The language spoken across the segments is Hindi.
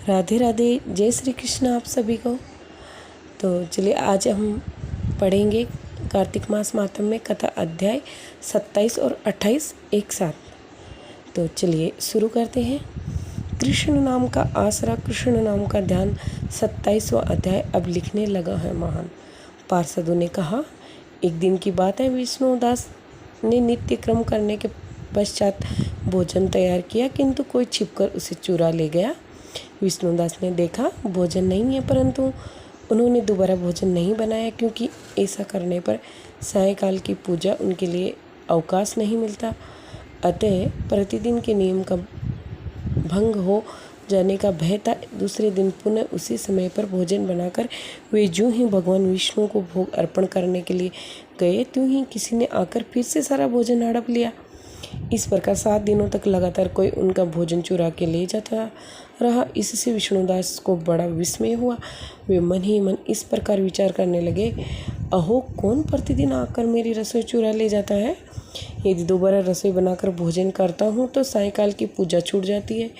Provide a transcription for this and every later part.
राधे राधे, जय श्री कृष्ण आप सभी को। तो चलिए आज हम पढ़ेंगे कार्तिक मास मातम में कथा अध्याय 27 और 28 एक साथ। तो चलिए शुरू करते हैं। कृष्ण नाम का आसरा, कृष्ण नाम का ध्यान 27वां अध्याय अब लिखने लगा है महान। पार्षदों ने कहा, एक दिन की बात है, विष्णुदास ने नित्य क्रम करने के पश्चात भोजन तैयार किया, किंतु कोई छिपकर उसे चुरा ले गया। विष्णुदास ने देखा भोजन नहीं है, परंतु उन्होंने दोबारा भोजन नहीं बनाया, क्योंकि ऐसा करने पर सायंकाल की पूजा उनके लिए अवकाश नहीं मिलता। अतः प्रतिदिन के नियम का भंग हो जाने का भय था। दूसरे दिन पुनः उसी समय पर भोजन बनाकर वे यूं ही भगवान विष्णु को भोग अर्पण करने के लिए गए, त्यों ही किसी ने आकर फिर से सारा भोजन हड़प लिया। इस प्रकार 7 दिनों तक लगातार कोई उनका भोजन चुरा के ले जाता रहा। इससे विष्णुदास को बड़ा विस्मय हुआ। वे मन ही मन इस प्रकार विचार करने लगे, अहो, कौन प्रतिदिन आकर मेरी रसोई चुरा ले जाता है? यदि दोबारा रसोई बनाकर भोजन करता हूँ तो सायंकाल की पूजा छूट जाती है।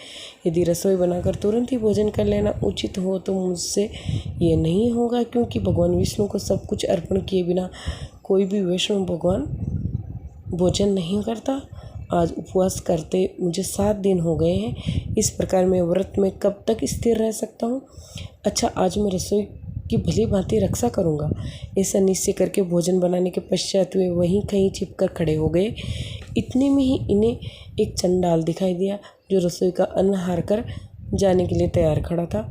यदि रसोई बनाकर तुरंत ही भोजन कर लेना उचित हो तो मुझसे ये नहीं होगा, क्योंकि भगवान विष्णु को सब कुछ अर्पण किए बिना कोई भी वैष्णव भगवान भोजन नहीं करता। आज उपवास करते मुझे 7 दिन हो गए हैं। इस प्रकार मैं व्रत में कब तक स्थिर रह सकता हूँ? अच्छा, आज मैं रसोई की भली भांति रक्षा करूँगा। ऐसा निश्चय करके भोजन बनाने के पश्चात वे वहीं कहीं छिपकर खड़े हो गए। इतने में ही इन्हें एक चंडाल दिखाई दिया, जो रसोई का अन्न हार कर जाने के लिए तैयार खड़ा था।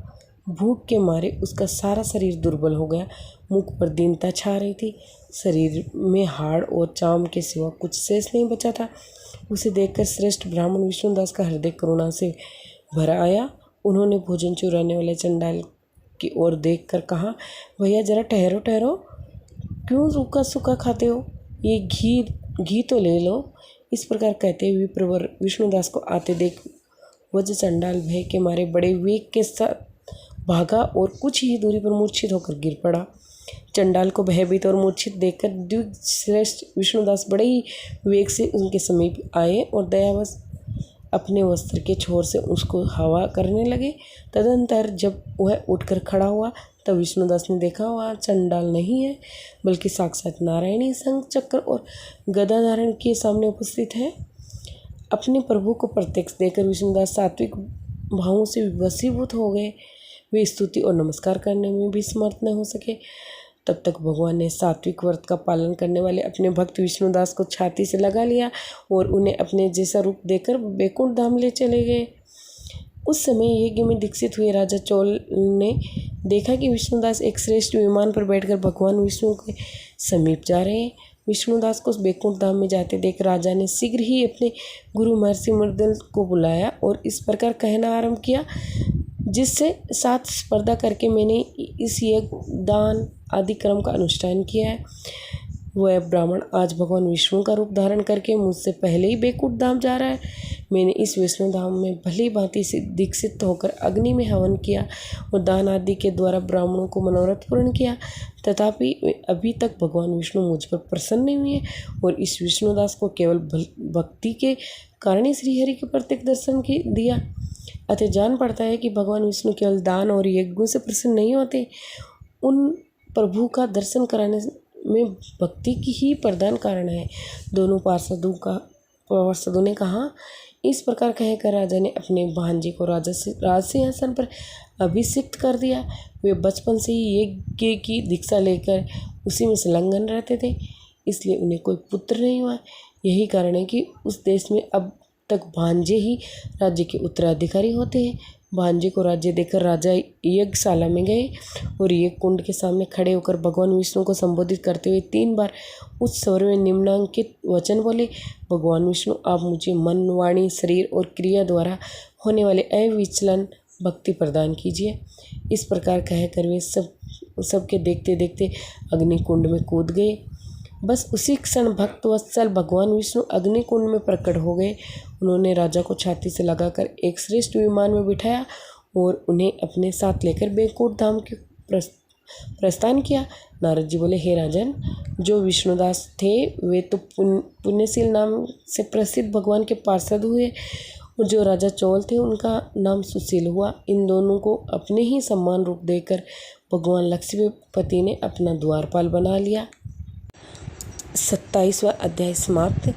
भूख के मारे उसका सारा शरीर दुर्बल हो गया, मुख पर दीनता छा रही थी, शरीर में हाड़ और चाम के सिवा कुछ शेष नहीं बचा था। उसे देखकर श्रेष्ठ ब्राह्मण विष्णुदास का हृदय करुणा से भर आया। उन्होंने भोजन चुराने वाले चंडाल की ओर देखकर कहा, भैया जरा ठहरो ठहरो, क्यों रूखा सूखा खाते हो? ये घी तो ले लो। इस प्रकार कहते हुए प्रवर विष्णुदास को आते देख वज चंडाल भय के मारे बड़े वेग के साथ भागा और कुछ ही दूरी पर मूर्छित होकर गिर पड़ा। चंडाल को भयभीत और मूर्छित देखकर द्विजश्रेष्ठ विष्णुदास बड़े ही वेग से उनके समीप आए और दयावश अपने वस्त्र के छोर से उसको हवा करने लगे। तदंतर जब वह उठकर खड़ा हुआ तब विष्णुदास ने देखा वह चंडाल नहीं है, बल्कि साक्षात नारायणी शंख चक्र और गदा धारण के सामने उपस्थित है। अपने प्रभु को प्रत्यक्ष देकर विष्णुदास सात्विक भावों से वशीभूत हो गए। वे स्तुति और नमस्कार करने में भी समर्थ न हो सके। तब तक भगवान ने सात्विक व्रत का पालन करने वाले अपने भक्त विष्णुदास को छाती से लगा लिया और उन्हें अपने जैसा रूप देकर बैकुंठ धाम ले चले गए। उस समय यज्ञ में दीक्षित हुए राजा चोल ने देखा कि विष्णुदास एक श्रेष्ठ विमान पर बैठकर भगवान विष्णु के समीप जा रहे हैं। विष्णुदास को बैकुंठ धाम में जाते देख राजा ने शीघ्र ही अपने गुरु महर्षि मर्दल को बुलाया और इस प्रकार कहना आरंभ किया, जिससे साथ स्पर्धा करके मैंने इस यज्ञ दान आदि क्रम का अनुष्ठान किया है। वह ब्राह्मण आज भगवान विष्णु का रूप धारण करके मुझसे पहले ही बैकुंठ धाम जा रहा है। मैंने इस विष्णु धाम में भली भांति से दीक्षित होकर अग्नि में हवन किया और दान आदि के द्वारा ब्राह्मणों को मनोरथ पूर्ण किया, तथापि अभी तक भगवान विष्णु मुझ पर प्रसन्न नहीं हुए और इस विष्णुदास को केवल भक्ति के कारण ही श्रीहरि के प्रत्यक्ष दर्शन दिया। अतः जान पड़ता है कि भगवान विष्णु केवल दान और यज्ञों से प्रसन्न नहीं होते, उन प्रभु का दर्शन कराने में भक्ति की ही प्रधान कारण है। दोनों पार्षदों ने कहा। इस प्रकार कहकर राजा ने अपने भांजे को राज सिंहासन पर अभिषिक्त कर दिया। वे बचपन से ही यज्ञ की दीक्षा लेकर उसी में संलग्न रहते थे, इसलिए उन्हें कोई पुत्र नहीं हुआ। यही कारण है कि उस देश में अब तक भांजे ही राज्य के उत्तराधिकारी होते हैं। भांजे को राज्य देकर राजा यज्ञशाला में गए और यज्ञ कुंड के सामने खड़े होकर भगवान विष्णु को संबोधित करते हुए 3 बार उच्च स्वर में निम्नांकित वचन बोले, भगवान विष्णु, आप मुझे मन, वाणी, शरीर और क्रिया द्वारा होने वाले अविचलन भक्ति प्रदान कीजिए। इस प्रकार कहकर वे सबके देखते देखते अग्निकुंड में कूद गए। बस उसी क्षण भक्त वत्सल भगवान विष्णु अग्निकुंड में प्रकट हो गए। उन्होंने राजा को छाती से लगाकर एक श्रेष्ठ विमान में बिठाया और उन्हें अपने साथ लेकर बैकुंठ धाम के प्रस्थान किया। नारद जी बोले, हे राजन, जो विष्णुदास थे वे तो पुण्यशील नाम से प्रसिद्ध भगवान के पार्षद हुए और जो राजा चोल थे उनका नाम सुशील हुआ। इन दोनों को अपने ही सम्मान रूप देकर भगवान लक्ष्मीपति ने अपना द्वारपाल बना लिया। 27वां अध्याय समाप्त।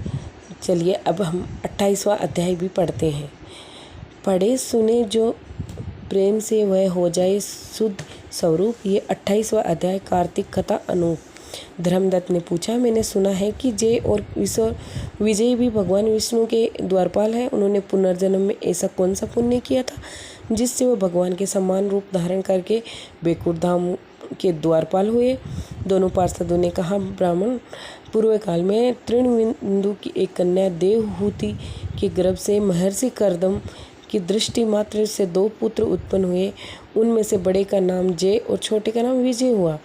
चलिए अब हम 28वां अध्याय भी पढ़ते हैं। पढ़े सुने जो प्रेम से वह हो जाए शुद्ध स्वरूप। ये 28वां अध्याय कार्तिक कथा अनूप। धर्मदत्त ने पूछा, मैंने सुना है कि जय और विजय भी भगवान विष्णु के द्वारपाल हैं। उन्होंने पुनर्जन्म में ऐसा कौन सा पुण्य किया था जिससे वह भगवान के समान रूप धारण करके बैकुंठ धाम के द्वारपाल हुए? दोनों पार्षदों ने कहा, ब्राह्मण, पूर्व काल में तृणबिंदु की एक कन्या देवहूति के गर्भ से महर्षि कर्दम की दृष्टि मात्र से 2 पुत्र उत्पन्न हुए। उनमें से बड़े का नाम जय और छोटे का नाम विजय हुआ।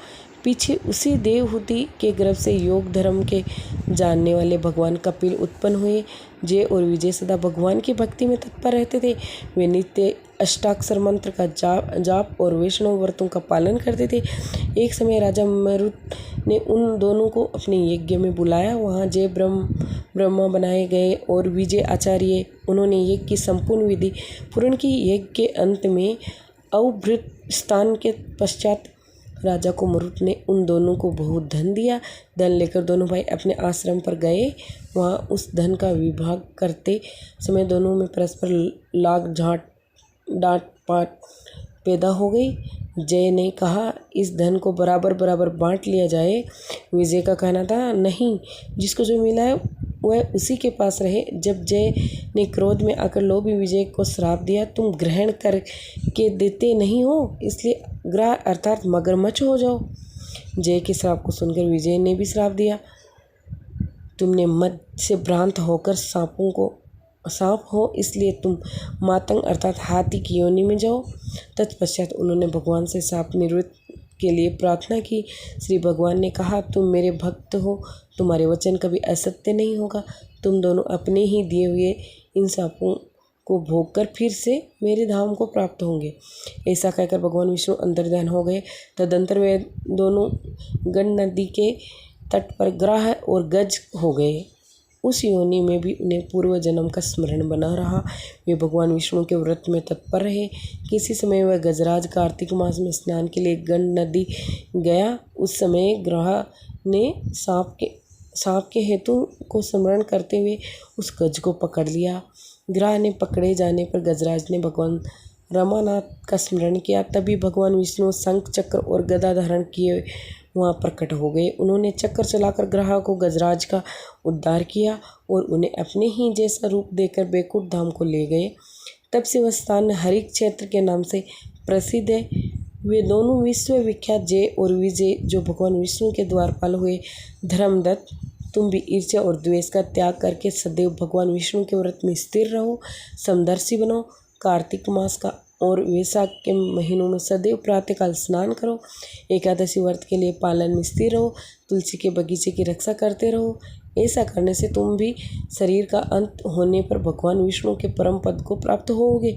पीछे उसी देवहूति के गर्भ से योग धर्म के जानने वाले भगवान कपिल उत्पन्न हुए। जय और विजय सदा भगवान की भक्ति में तत्पर रहते थे। वे नित्य अष्टाक्षर मंत्र का जाप और वैष्णव व्रतों का पालन करते थे। एक समय राजा मरुत ने उन दोनों को अपने यज्ञ में बुलाया। वहाँ जय ब्रह्मा बनाए गए और विजय आचार्य। उन्होंने यज्ञ की संपूर्ण विधि पूर्ण की। यज्ञ के अंत में अवभृत स्थान के पश्चात राजा को मरुत ने उन दोनों को बहुत धन दिया। धन लेकर दोनों भाई अपने आश्रम पर गए। वहाँ उस धन का विभाग करते समय दोनों में परस्पर लाग डांट पाट पैदा हो गई। जय ने कहा, इस धन को बराबर बराबर बांट लिया जाए। विजय का कहना था, नहीं, जिसको जो मिला है वह उसी के पास रहे। जब जय ने क्रोध में आकर लोभी विजय को श्राप दिया, तुम ग्रहण करके देते नहीं हो, इसलिए ग्रह अर्थात मगरमच्छ हो जाओ। जय के श्राप को सुनकर विजय ने भी श्राप दिया, तुमने मद से भ्रांत होकर सांप हो, इसलिए तुम मातंग अर्थात हाथी की योनि में जाओ। तत्पश्चात उन्होंने भगवान से शाप निवृत्ति के लिए प्रार्थना की। श्री भगवान ने कहा, तुम मेरे भक्त हो, तुम्हारे वचन कभी असत्य नहीं होगा। तुम दोनों अपने ही दिए हुए इन शापों को भोग कर फिर से मेरे धाम को प्राप्त होंगे। ऐसा कहकर भगवान विष्णु अंतर्ध्यान हो गए। तदंतर वे दोनों गंड नदी के तट पर ग्राह और गज हो गए। उस योनि में भी उन्हें पूर्व जन्म का स्मरण बना रहा। वे भगवान विष्णु के व्रत में तत्पर रहे। किसी समय वह गजराज कार्तिक मास में स्नान के लिए गंड नदी गया। उस समय ग्रह ने सांप के हेतु को स्मरण करते हुए उस गज को पकड़ लिया। ग्रह ने पकड़े जाने पर गजराज ने भगवान रमानाथ का स्मरण किया। तभी भगवान विष्णु शंख चक्र और गदा धारण किए वहाँ प्रकट हो गए। उन्होंने चक्कर चलाकर ग्रह को गजराज का उद्धार किया और उन्हें अपने ही जैसा रूप देकर बैकुंठ धाम को ले गए। तब से वह स्थान हरि क्षेत्र के नाम से प्रसिद्ध है। वे दोनों विश्वविख्यात जय और विजय जो भगवान विष्णु के द्वारपाल हुए। धर्मदत्त, तुम भी ईर्ष्या और द्वेष का त्याग करके सदैव भगवान विष्णु के व्रत में स्थिर रहो, समदर्शी बनो। कार्तिक मास का और वैशाख के महीनों में सदैव प्रातःकाल स्नान करो। एकादशी व्रत के लिए पालन में स्थिर रहो। तुलसी के बगीचे की रक्षा करते रहो। ऐसा करने से तुम भी शरीर का अंत होने पर भगवान विष्णु के परम पद को प्राप्त होोगे।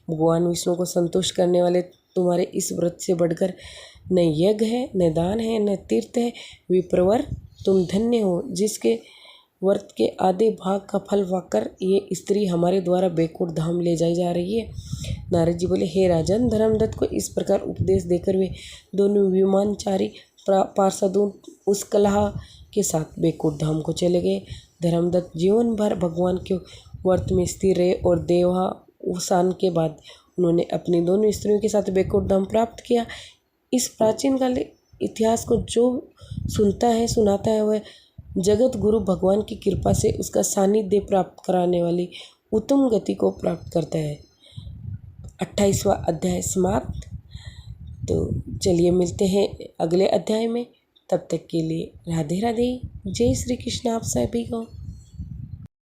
भगवान विष्णु को संतुष्ट करने वाले तुम्हारे इस व्रत से बढ़कर न यज्ञ है, न दान है, न तीर्थ है। विप्रवर, तुम धन्य हो जिसके व्रत के आधे भाग का फल पाकर ये स्त्री हमारे द्वारा बैकुंठ धाम ले जाई जा रही है। नारद जी बोले, हे राजन, धर्मदत्त को इस प्रकार उपदेश देकर वे दोनों विमानचारी पार्षदों उस कलह के साथ बैकुंठ धाम को चले गए। धर्मदत्त जीवन भर भगवान के व्रत में स्थिर रहे और देहावसान के बाद उन्होंने अपनी दोनों स्त्रियों के साथ बैकुंठ धाम प्राप्त किया। इस प्राचीन काल इतिहास को जो सुनाता है वह जगत गुरु भगवान की कृपा से उसका सानिध्य प्राप्त कराने वाली उत्तम गति को प्राप्त करता है। 28वां अध्याय समाप्त। तो चलिए मिलते हैं अगले अध्याय में। तब तक के लिए राधे राधे। जय श्री कृष्ण आप सभी को।